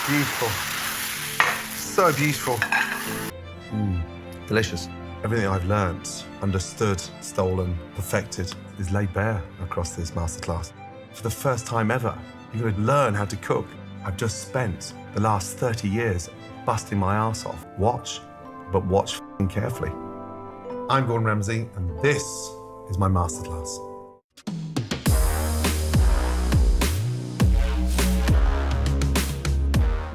Beautiful. So beautiful. Delicious. Everything I've learnt, understood, stolen, perfected is laid bare across this masterclass. For the first time ever, you're going to learn how to cook. I've just spent the last 30 years busting my ass off. Watch, but watch carefully. I'm Gordon Ramsay, and this is my masterclass.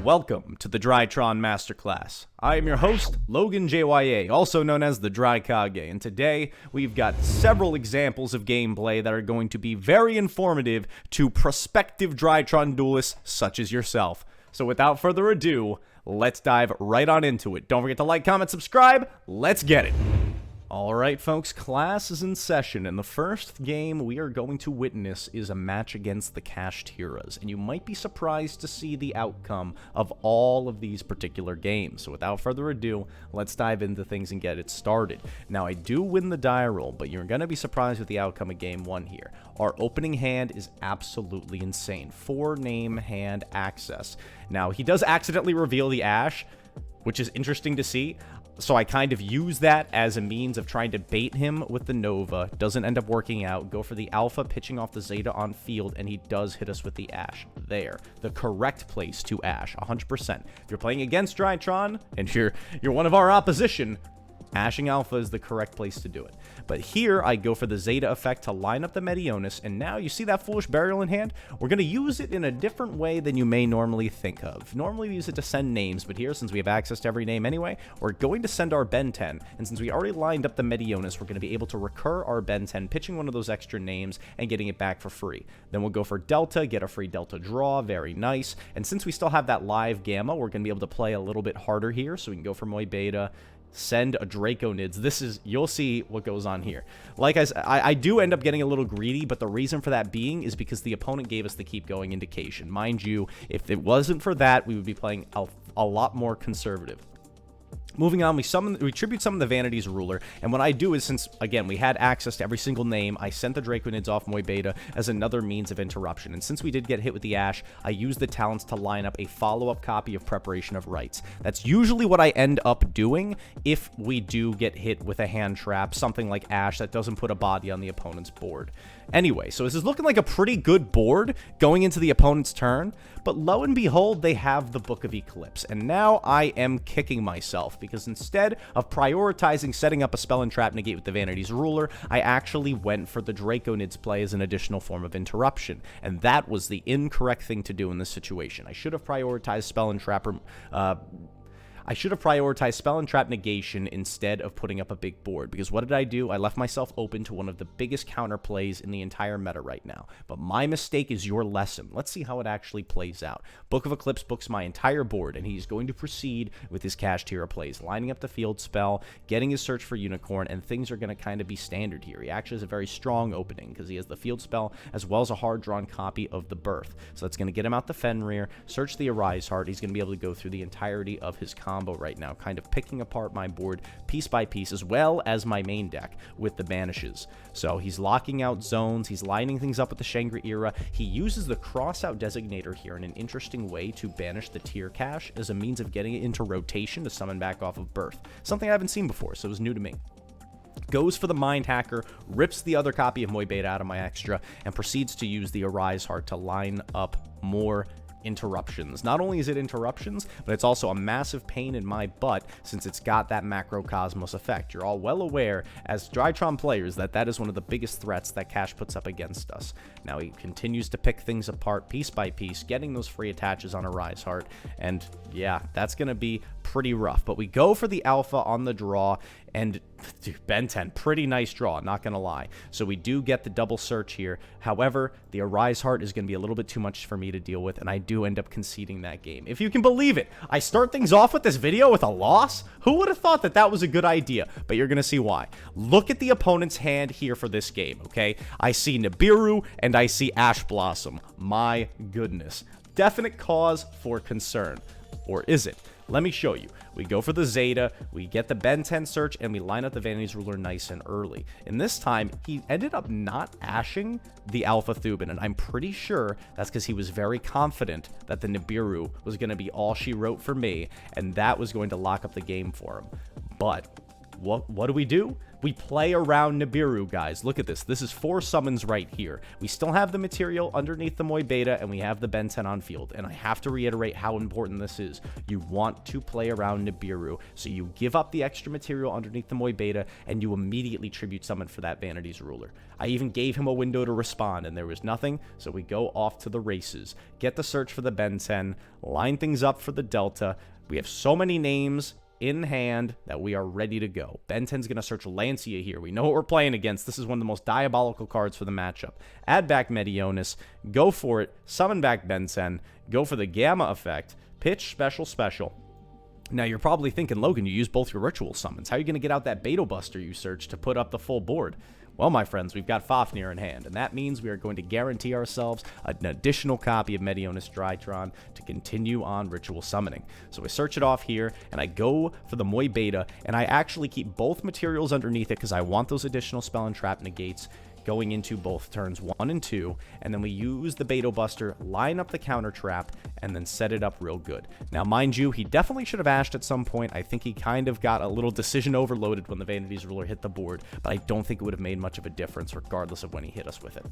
Welcome to the Drytron Masterclass. I am your host, LoganJYA, also known as the Drykage, and today we've got several examples of gameplay that are going to be very informative to prospective Drytron duelists such as yourself. So without further ado, let's dive right on into it. Don't forget to like, comment, subscribe. Let's get it. Alright folks, class is in session, and the first game we are going to witness is a match against the Kashtiras, and you might be surprised to see the outcome of all of these particular games. So without further ado, let's dive into things and get it started. Now, I do win the die roll, but you're going to be surprised with the outcome of game 1 here. Our opening hand is absolutely insane. 4-name hand access. Now, he does accidentally reveal the Ash, which is interesting to see. So I kind of use that as a means of trying to bait him with the Nova. Doesn't end up working out. Go for the Alpha, pitching off the Zeta on field, and he does hit us with the Ash. There. The correct place to Ash, 100%. If you're playing against Drytron, and you're one of our opposition, Ashing Alpha is the correct place to do it. But here, I go for the Zeta effect to line up the Medionis, and now you see that Foolish Burial in hand? We're going to use it in a different way than you may normally think of. Normally, we use it to send names, but here, since we have access to every name anyway, we're going to send our Ben 10, and since we already lined up the Medionis, we're going to be able to recur our Ben 10, pitching one of those extra names and getting it back for free. Then we'll go for Delta, get a free Delta draw, very nice, and since we still have that live Gamma, we're going to be able to play a little bit harder here, so we can go for Moy Beta, send a Draconids. This is, you'll see what goes on here. Like I do end up getting a little greedy, but the reason for that being is because the opponent gave us the keep going indication. Mind you, if it wasn't for that, we would be playing a lot more conservative. Moving on, we tribute summon the Vanity's Ruler, and what I do is, since, again, we had access to every single name, I sent the Draconids off Moy Beta as another means of interruption, and since we did get hit with the Ash, I used the talents to line up a follow-up copy of Preparation of Rites. That's usually what I end up doing if we do get hit with a hand trap, something like Ash that doesn't put a body on the opponent's board. Anyway, so this is looking like a pretty good board going into the opponent's turn, but lo and behold, they have the Book of Eclipse, and now I am kicking myself, because instead of prioritizing setting up a Spell and Trap Negate with the Vanity's Ruler, I actually went for the Draconids play as an additional form of interruption, and that was the incorrect thing to do in this situation. I should have prioritized Spell and Trap Negation instead of putting up a big board, because what did I do? I left myself open to one of the biggest counter plays in the entire meta right now. But my mistake is your lesson. Let's see how it actually plays out. Book of Eclipse books my entire board, and he's going to proceed with his Kashtira plays, lining up the field spell, getting his Search for Unicorn, and things are going to kind of be standard here. He actually has a very strong opening, because he has the field spell, as well as a hard-drawn copy of the Birth. So that's going to get him out the Fenrir, search the Arise Heart. He's going to be able to go through the entirety of his combo right now, kind of picking apart my board piece by piece, as well as my main deck with the banishes. So he's locking out zones, he's lining things up with the Shangri-Era. He uses the Crossout Designator here in an interesting way to banish the Tier Cache as a means of getting it into rotation to summon back off of Birth. Something I haven't seen before, so it was new to me. Goes for the Mind Hacker, rips the other copy of Moy Beta out of my extra, and proceeds to use the Arise Heart to line up more interruptions. Not only is it interruptions, but it's also a massive pain in my butt since it's got that Macrocosmos effect. You're all well aware as Drytron players that that is one of the biggest threats that Cash puts up against us. Now he continues to pick things apart piece by piece, getting those free attaches on Arise Heart, and yeah, that's going to be pretty rough. But we go for the Alpha on the draw, and dude, Ben 10, pretty nice draw, not gonna lie. So we do get the double search here. However, the Arise Heart is gonna be a little bit too much for me to deal with, and I do end up conceding that game. If you can believe it, I start things off with this video with a loss? Who would have thought that that was a good idea? But you're gonna see why. Look at the opponent's hand here for this game, okay? I see Nibiru, and I see Ash Blossom. My goodness. Definite cause for concern. Or is it? Let me show you. We go for the Zeta, we get the Ben 10 search, and we line up the Vanity's Ruler nice and early. And this time, he ended up not ashing the Alpha Thuban, and I'm pretty sure that's because he was very confident that the Nibiru was going to be all she wrote for me, and that was going to lock up the game for him. But what do? We play around Nibiru, guys. Look at this. This is 4 summons right here. We still have the material underneath the Moy Beta, and we have the Ben 10 on field. And I have to reiterate how important this is. You want to play around Nibiru, so you give up the extra material underneath the Moy Beta, and you immediately tribute summon for that Vanity's Ruler. I even gave him a window to respond, and there was nothing, so we go off to the races. Get the search for the Ben 10, line things up for the Delta. We have so many names in hand that we are ready to go. Ben 10's going to search Lancia here. We know what we're playing against. This is one of the most diabolical cards for the matchup. Add back Meteonis, go for it, summon back Ben 10, go for the Gamma effect, pitch special. Now, you're probably thinking, Logan, you use both your ritual summons. How are you going to get out that Beto Buster you searched to put up the full board? Well, my friends, we've got Fafnir in hand, and that means we are going to guarantee ourselves an additional copy of Meteonis Drytron to continue on ritual summoning. So I search it off here, and I go for the Moy Beta, and I actually keep both materials underneath it because I want those additional spell and trap negates going into both turns 1 and 2, and then we use the Beto Buster, line up the counter trap, and then set it up real good. Now, mind you, he definitely should have ashed at some point. I think he kind of got a little decision overloaded when the Vanity's Ruler hit the board, but I don't think it would have made much of a difference regardless of when he hit us with it.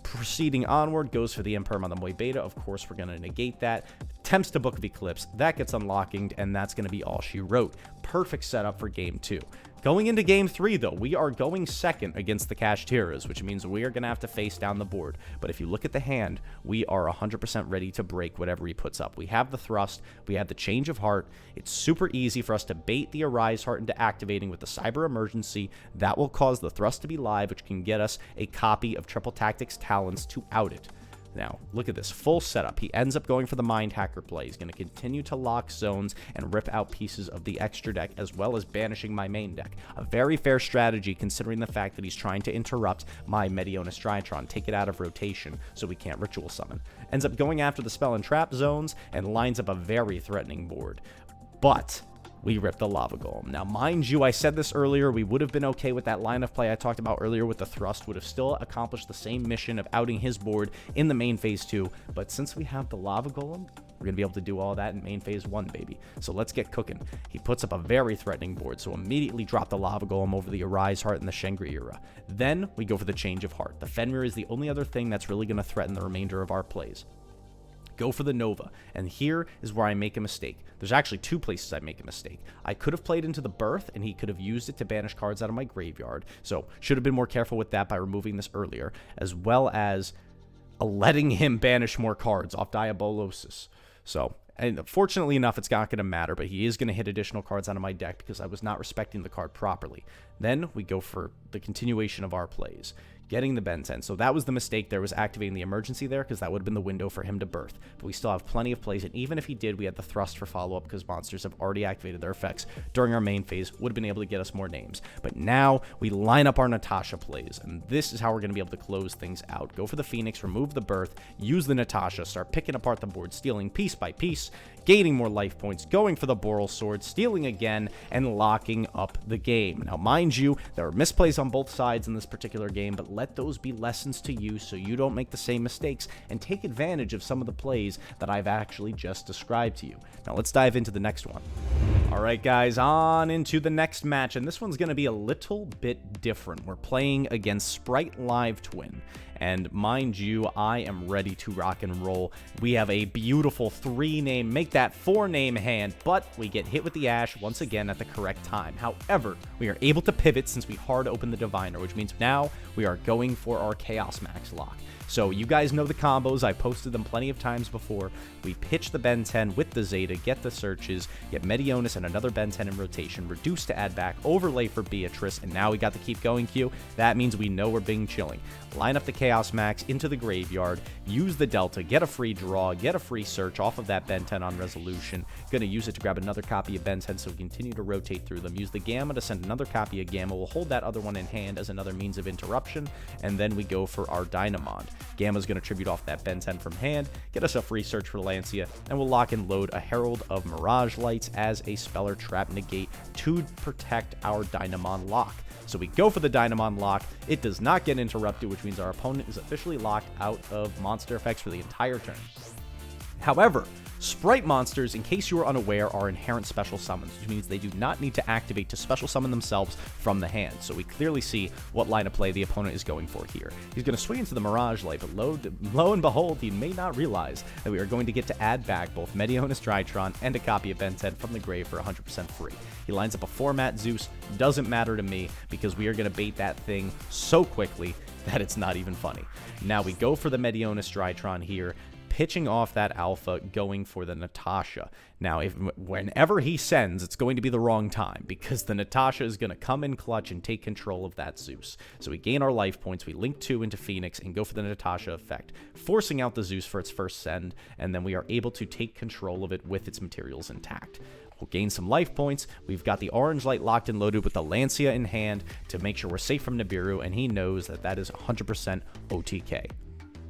Proceeding onward, goes for the Imperm on the Moy Beta. Of course, we're going to negate that. Attempts to Book of Eclipse. That gets unlocking, and that's going to be all she wrote. Perfect setup for game 2. Going into game 3, though, we are going second against the Kashtiras, which means we are going to have to face down the board. But if you look at the hand, we are 100% ready to break whatever he puts up. We have the Thrust. We have the Change of Heart. It's super easy for us to bait the Arise Heart into activating with the Cyber Emergency. That will cause the Thrust to be live, which can get us a copy of Triple Tactics Talons to out it. Now, look at this full setup. He ends up going for the Mind Hacker play. He's going to continue to lock zones and rip out pieces of the extra deck, as well as banishing my main deck. A very fair strategy, considering the fact that he's trying to interrupt my Meteonis Drytron, take it out of rotation so we can't ritual summon. Ends up going after the spell and trap zones and lines up a very threatening board. But we ripped the Lava Golem. Now, mind you, I said this earlier, we would have been okay with that line of play I talked about earlier with the Thrust, would have still accomplished the same mission of outing his board in the main phase 2, but since we have the Lava Golem, we're going to be able to do all that in main phase 1, baby. So let's get cooking. He puts up a very threatening board, so immediately drop the Lava Golem over the Arise Heart in the Shengri era. Then we go for the Change of Heart. The Fenrir is the only other thing that's really going to threaten the remainder of our plays. Go for the Nova, and here is where I make a mistake. There's actually 2 places I make a mistake. I could have played into the Birth, and he could have used it to banish cards out of my graveyard, so should have been more careful with that by removing this earlier, as well as letting him banish more cards off Diabolosis. So, and fortunately enough, it's not going to matter, but he is going to hit additional cards out of my deck because I was not respecting the card properly. Then we go for the continuation of our plays, getting the Ben 10. So that was the mistake there, was activating the emergency there, because that would have been the window for him to birth. But we still have plenty of plays, and even if he did, we had the Thrust for follow-up because monsters have already activated their effects during our main phase, would have been able to get us more names. But now we line up our Natasha plays, and this is how we're going to be able to close things out. Go for the Phoenix, remove the Birth, use the Natasha, start picking apart the board, stealing piece by piece, gaining more life points, going for the Boral Sword, stealing again, and locking up the game. Now, mind you, there are misplays on both sides in this particular game, but let those be lessons to you so you don't make the same mistakes and take advantage of some of the plays that I've actually just described to you. Now, let's dive into the next one. All right, guys, on into the next match, and this one's going to be a little bit different. We're playing against Spright Live Twin. And mind you, I am ready to rock and roll. We have a beautiful 3-name, make that 4-name hand, but we get hit with the Ash once again at the correct time. However, we are able to pivot since we hard open the Diviner, which means now we are going for our Chaos Max lock. So you guys know the combos. I posted them plenty of times before. We pitch the Ben 10 with the Zeta, get the searches, get Meteonis and another Ben 10 in rotation, reduce to add back, overlay for Beatrice, and now we got to keep going Q. That means we know we're being chilling. Line up the Chaos Chaos Max into the graveyard, use the Delta, get a free draw, get a free search off of that Ben 10 on resolution. Gonna use it to grab another copy of Ben 10 so we continue to rotate through them. Use the Gamma to send another copy of Gamma. We'll hold that other one in hand as another means of interruption, and then we go for our Dynamond. Gamma's gonna tribute off that Ben 10 from hand, get us a free search for Lancia, and we'll lock and load a Herald of Mirage Lights as a Speller Trap Negate to protect our Dynamond lock. So we go for the Dynamond lock. It does not get interrupted, which means our opponent is officially locked out of monster effects for the entire turn. However, Spright monsters, in case you are unaware, are inherent special summons, which means they do not need to activate to special summon themselves from the hand. So we clearly see what line of play the opponent is going for here. He's going to swing into the Mirage Light, but lo and behold, he may not realize that we are going to get to add back both Meteonis Drytron and a copy of Ben 10 from the grave for 100% free. He lines up a 4-mat Zeus. Doesn't matter to me because we are going to bait that thing so quickly that it's not even funny. Now we go for the Meteonis Drytron here, pitching off that Alpha, going for the Natasha. Now, whenever he sends, it's going to be the wrong time because the Natasha is going to come in clutch and take control of that Zeus. So we gain our life points, we link 2 into Phoenix and go for the Natasha effect, forcing out the Zeus for its first send, and then we are able to take control of it with its materials intact. We'll gain some life points. We've got the Orange Light locked and loaded with the Lancia in hand to make sure we're safe from Nibiru, and he knows that that is 100% OTK.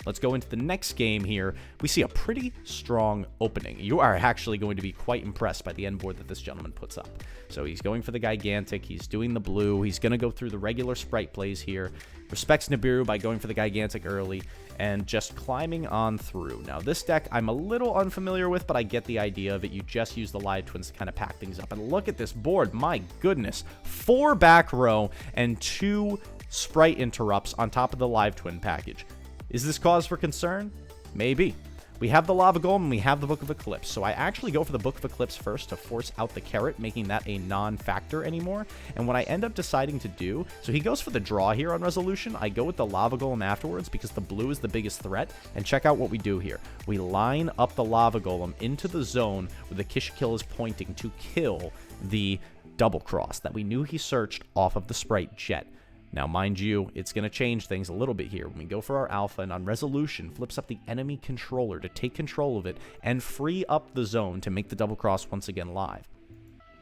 Let's go into the next game here. We see a pretty strong opening. You are actually going to be quite impressed by the end board that this gentleman puts up. So he's going for the Gigantic. He's doing the blue. He's going to go through the regular Spright plays here. Respects Nibiru by going for the Gigantic early and just climbing on through. Now, this deck I'm a little unfamiliar with, but I get the idea of it. You just use the Live Twins to kind of pack things up. And look at this board. My goodness. 4 back row and 2 Spright interrupts on top of the Live Twin package. Is this cause for concern? Maybe. We have the Lava Golem and we have the Book of Eclipse, so I actually go for the Book of Eclipse first to force out the carrot, making that a non-factor anymore. And what I end up deciding to do, so he goes for the draw here on resolution, I go with the Lava Golem afterwards because the blue is the biggest threat, and check out what we do here. We line up the Lava Golem into the zone where the Kishikill is pointing to kill the Double Cross that we knew he searched off of the Spright Jet. Now, mind you, it's going to change things a little bit here. When we go for our Alpha and on resolution, flips up the enemy controller to take control of it and free up the zone to make the Double Cross once again live.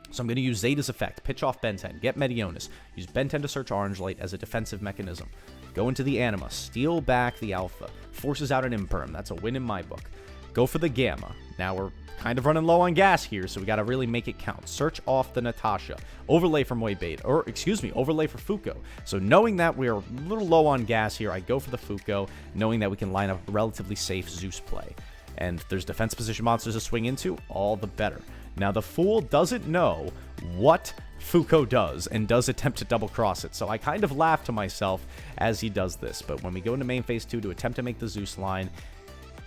So I'm going to use Zeta's effect, pitch off Ben 10, get Meteonis, use Ben 10 to search Orange Light as a defensive mechanism. Go into the Anima, steal back the Alpha, forces out an Imperm. That's a win in my book. Go for the Gamma. Now we're kind of running low on gas here, so we got to really make it count. Search off the Natasha. Overlay for Moibait, or excuse me, overlay for Fuko. So knowing that we're a little low on gas here, I go for the Fuko, knowing that we can line up a relatively safe Zeus play. And there's defense position monsters to swing into, all the better. Now the Fool doesn't know what Fuko does and does attempt to double cross it, so I kind of laugh to myself as he does this. But when we go into main phase 2 to attempt to make the Zeus line,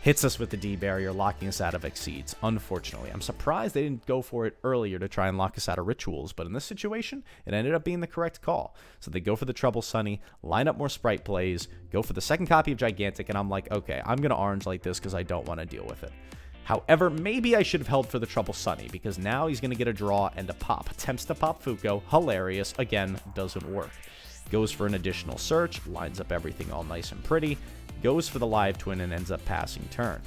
hits us with the D barrier, locking us out of Exceeds, unfortunately. I'm surprised they didn't go for it earlier to try and lock us out of Rituals, but in this situation, it ended up being the correct call. So they go for the Trouble Sunny, line up more Spright plays, go for the second copy of Gigantic, and I'm like, okay, I'm going to Orange Light this because I don't want to deal with it. However, maybe I should have held for the Trouble Sunny, because now he's going to get a draw and a pop. Attempts to pop Fuko, hilarious, again, doesn't work. Goes for an additional search, lines up everything all nice and pretty, goes for the Live Twin and ends up passing turn.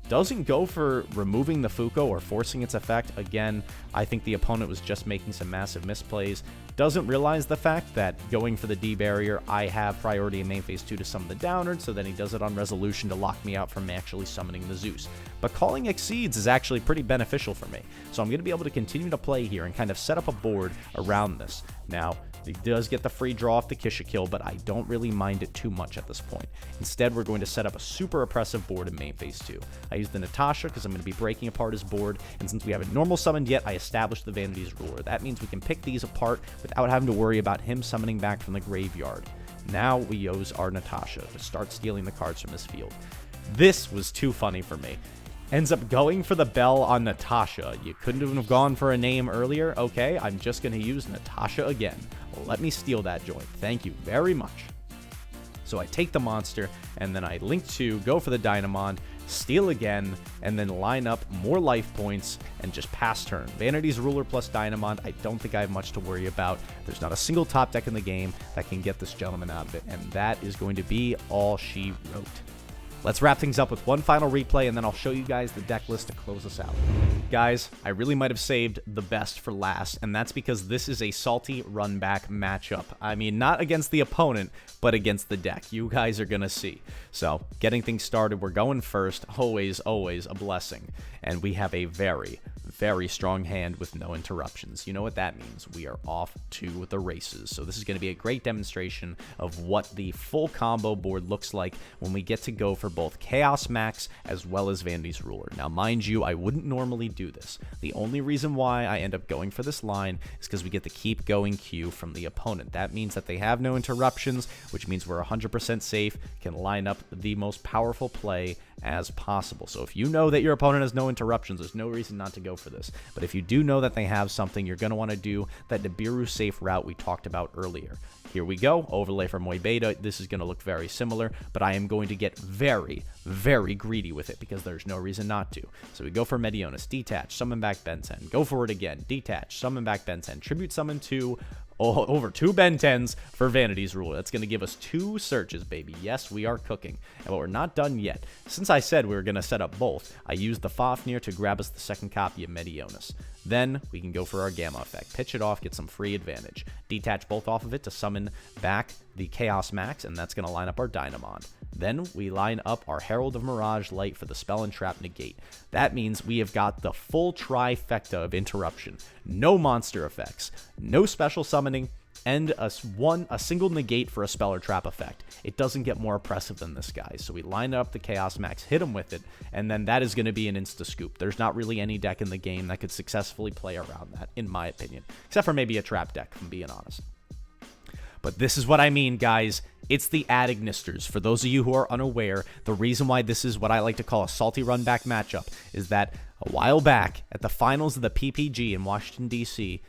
Doesn't go for removing the Fuko or forcing its effect. Again, I think the opponent was just making some massive misplays. Doesn't realize the fact that going for the D barrier, I have priority in main phase 2 to summon the Downward, so then he does it on resolution to lock me out from actually summoning the Zeus. But calling Exceeds is actually pretty beneficial for me, so I'm going to be able to continue to play here and kind of set up a board around this. Now, he does get the free draw off the Kishikill, but I don't really mind it too much at this point. Instead, we're going to set up a super oppressive board in main phase 2. I use the Natasha because I'm going to be breaking apart his board, and since we haven't normal summoned yet, I established the Vanity's Ruler. That means we can pick these apart without having to worry about him summoning back from the graveyard. Now we use our Natasha to start stealing the cards from his field. This was too funny for me. Ends up going for the Bell on Natasha. You couldn't have gone for a name earlier? Okay, I'm just going to use Natasha again. Let me steal that joint. Thank you very much. So I take the monster, and then I link to, go for the Dynamond, steal again, and then line up more life points and just pass turn. Vanity's Ruler plus Dynamond, I don't think I have much to worry about. There's not a single top deck in the game that can get this gentleman out of it, and that is going to be all she wrote. Let's wrap things up with one final replay, and then I'll show you guys the deck list to close us out. Guys, I really might have saved the best for last, and that's because this is a salty run-back matchup. I mean, not against the opponent, but against the deck. You guys are going to see. So, getting things started, we're going first. Always, always a blessing. And we have a very, very strong hand with no interruptions. You know what that means. We are off to the races. So this is going to be a great demonstration of what the full combo board looks like when we get to go for both Chaos Max as well as Vanity's Ruler. Now, mind you, I wouldn't normally do this. The only reason why I end up going for this line is because we get the keep going queue from the opponent. That means that they have no interruptions, which means we're 100% safe, can line up the most powerful play as possible. So if you know that your opponent has no interruptions, there's no reason not to go for this. But if you do know that they have something, you're going to want to do that Nibiru safe route we talked about earlier. Here we go, overlay from YuGiOh. This is going to look very similar, but I am going to get very, very greedy with it because there's no reason not to. So we go for Meteonis, detach, summon back Ben 10, go for it again, detach, summon back Ben 10, tribute summon 2, over 2 Ben 10s for Vanity's Ruler. That's going to give us 2 searches, baby. Yes, we are cooking. And we're not done yet. Since I said we were going to set up both, I used the Fafnir to grab us the second copy of Meteonis. Then we can go for our Gamma effect. Pitch it off, get some free advantage. Detach both off of it to summon back the Chaos Max, and that's going to line up our Dynamond. Then we line up our Herald of Mirage Light for the Spell and Trap Negate. That means we have got the full trifecta of interruption. No monster effects, no special summoning, and a single negate for a Spell or Trap effect. It doesn't get more oppressive than this, guys. So we line up the Chaos Max, hit him with it, and then that is going to be an insta-scoop. There's not really any deck in the game that could successfully play around that, in my opinion. Except for maybe a Trap deck, if I'm being honest. But this is what I mean, guys. It's the Adignisters. For those of you who are unaware, the reason why this is what I like to call a salty run-back matchup is that a while back, at the finals of the PPG in Washington, D.C.,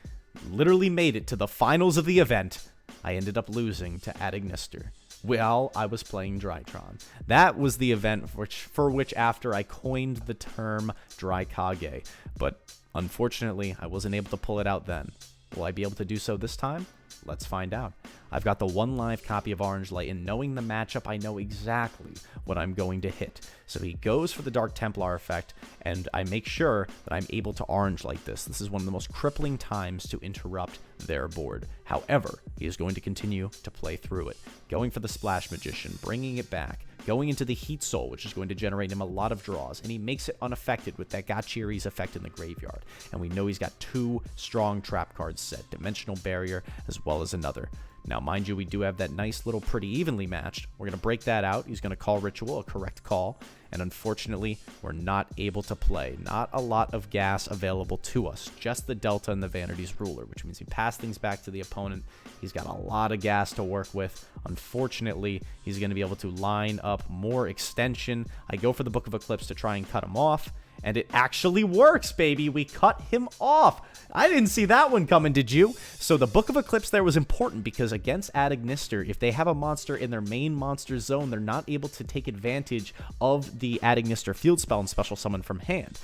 literally made it to the finals of the event, I ended up losing to Adignister. Well, I was playing Drytron. That was the event for which after I coined the term Drykage. But unfortunately, I wasn't able to pull it out then. Will I be able to do so this time? Let's find out. I've got the 1 live copy of Orange Light, and knowing the matchup, I know exactly what I'm going to hit. So he goes for the Dark Templar effect, and I make sure that I'm able to Orange Light this. This is one of the most crippling times to interrupt their board. However, he is going to continue to play through it. Going for the Splash Magician, bringing it back, going into the Heat Soul, which is going to generate him a lot of draws, and he makes it unaffected with that Gachiri's effect in the graveyard. And we know he's got 2 strong trap cards set, Dimensional Barrier as well as another. Now, mind you, we do have that nice little pretty evenly matched. We're going to break that out. He's going to call Ritual, a correct call. And unfortunately, we're not able to play. Not a lot of gas available to us. Just the Delta and the Vanity's Ruler, which means we pass things back to the opponent. He's got a lot of gas to work with. Unfortunately, he's going to be able to line up more extension. I go for the Book of Eclipse to try and cut him off. And it actually works, baby. We cut him off. I didn't see that one coming, did you? So the Book of Eclipse there was important because against Adignister, if they have a monster in their main monster zone, they're not able to take advantage of the Adignister field spell and special summon from hand.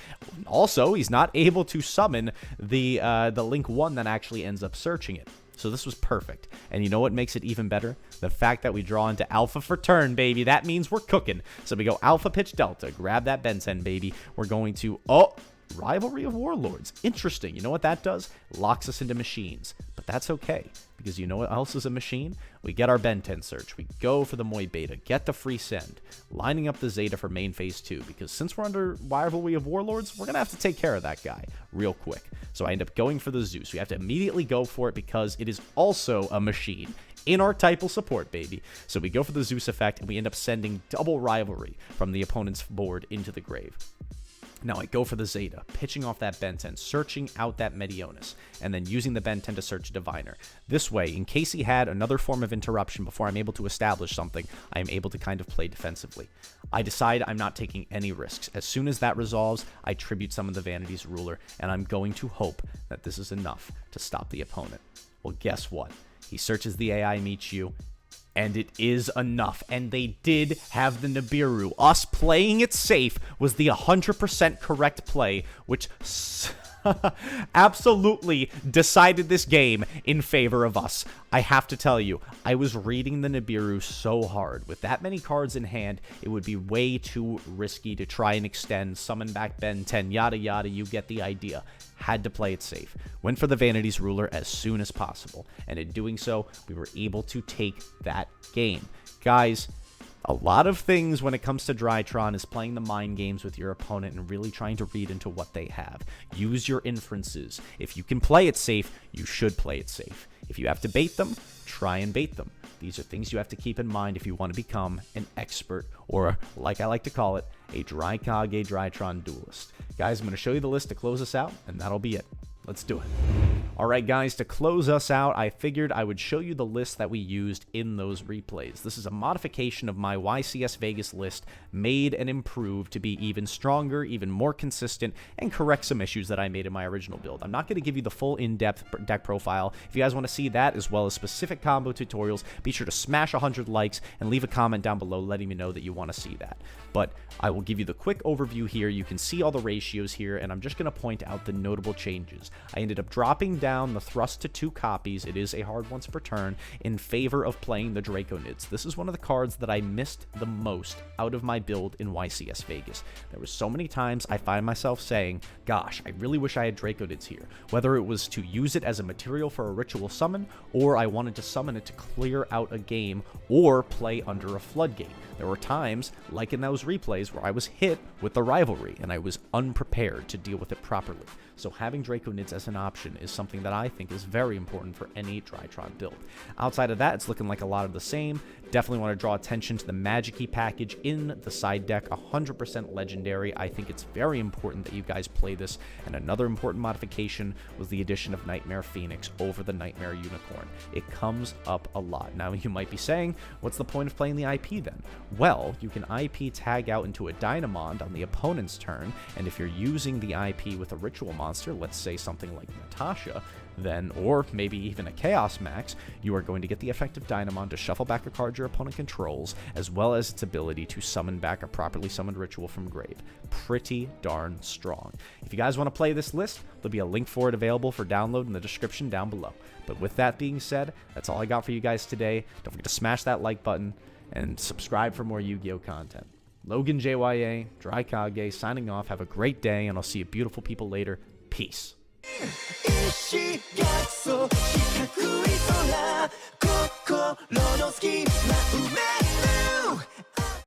Also, he's not able to summon the Link 1 that actually ends up searching it. So this was perfect. And you know what makes it even better? The fact that we draw into Alpha for turn, baby. That means we're cooking. So we go Alpha Pitch Delta. Grab that Bensen, baby. We're going to... Oh! Rivalry of Warlords. Interesting. You know what that does? Locks us into machines. But that's okay. Because you know what else is a machine? We get our Ben 10 search. We go for the Moy Beta. Get the free send. Lining up the Zeta for main phase 2. Because since we're under Rivalry of Warlords, we're going to have to take care of that guy real quick. So I end up going for the Zeus. We have to immediately go for it because it is also a machine. In our typal support, baby. So we go for the Zeus effect, and we end up sending double Rivalry from the opponent's board into the grave. Now I go for the Zeta, pitching off that Ben 10, searching out that Meteonis, and then using the Ben 10 to search Diviner. This way, in case he had another form of interruption before I'm able to establish something, I am able to kind of play defensively. I decide I'm not taking any risks. As soon as that resolves, I tribute summon the Vanity's Ruler, and I'm going to hope that this is enough to stop the opponent. Well, guess what? He searches the AI Michio, and it is enough. And they did have the Nibiru. Us playing it safe was the 100% correct play, which absolutely decided this game in favor of us. I have to tell you, I was reading the Nibiru so hard. With that many cards in hand, it would be way too risky to try and extend, summon back Ben 10, yada yada, you get the idea. Had to play it safe. Went for the Vanity's Ruler as soon as possible, and in doing so, we were able to take that game. Guys, a lot of things when it comes to Drytron is playing the mind games with your opponent and really trying to read into what they have. Use your inferences. If you can play it safe, you should play it safe. If you have to bait them, try and bait them. These are things you have to keep in mind if you want to become an expert, or like I like to call it, a Drykage Drytron duelist. Guys, I'm going to show you the list to close us out, and that'll be it. Let's do it. Alright guys, to close us out, I figured I would show you the list that we used in those replays. This is a modification of my YCS Vegas list, made and improved to be even stronger, even more consistent, and correct some issues that I made in my original build. I'm not going to give you the full in-depth deck profile. If you guys want to see that, as well as specific combo tutorials, be sure to smash 100 likes and leave a comment down below letting me know that you want to see that. But I will give you the quick overview here. You can see all the ratios here, and I'm just going to point out the notable changes. I ended up dropping down the thrust to 2 copies. It is a hard once per turn in favor of playing the Draconids. This is one of the cards that I missed the most out of my build in YCS Vegas. There were so many times I find myself saying, gosh, I really wish I had Draconids here. Whether it was to use it as a material for a ritual summon, or I wanted to summon it to clear out a game, or play under a floodgate. There were times, like in those replays, where I was hit with the rivalry, and I was unprepared to deal with it properly. So having Draconids as an option is something that I think is very important for any Drytron build. Outside of that, it's looking like a lot of the same. Definitely want to draw attention to the Magic-y package in the side deck, 100% legendary. I think it's very important that you guys play this. And another important modification was the addition of Nightmare Phoenix over the Nightmare Unicorn. It comes up a lot. Now you might be saying, what's the point of playing the IP then? Well, you can IP tag out into a Dynamond on the opponent's turn, and if you're using the IP with a ritual monster, let's say something like Natasha, then, or maybe even a Chaos Max, you are going to get the effect of Dynamon to shuffle back a card your opponent controls, as well as its ability to summon back a properly summoned ritual from grave. Pretty darn strong. If you guys want to play this list, there'll be a link for it available for download in the description down below. But with that being said, that's all I got for you guys today. Don't forget to smash that like button and subscribe for more Yu-Gi-Oh content. LoganJYA, Drykage, signing off. Have a great day, and I'll see you beautiful people later. Peace. 意志逆走四角い空心の隙間埋め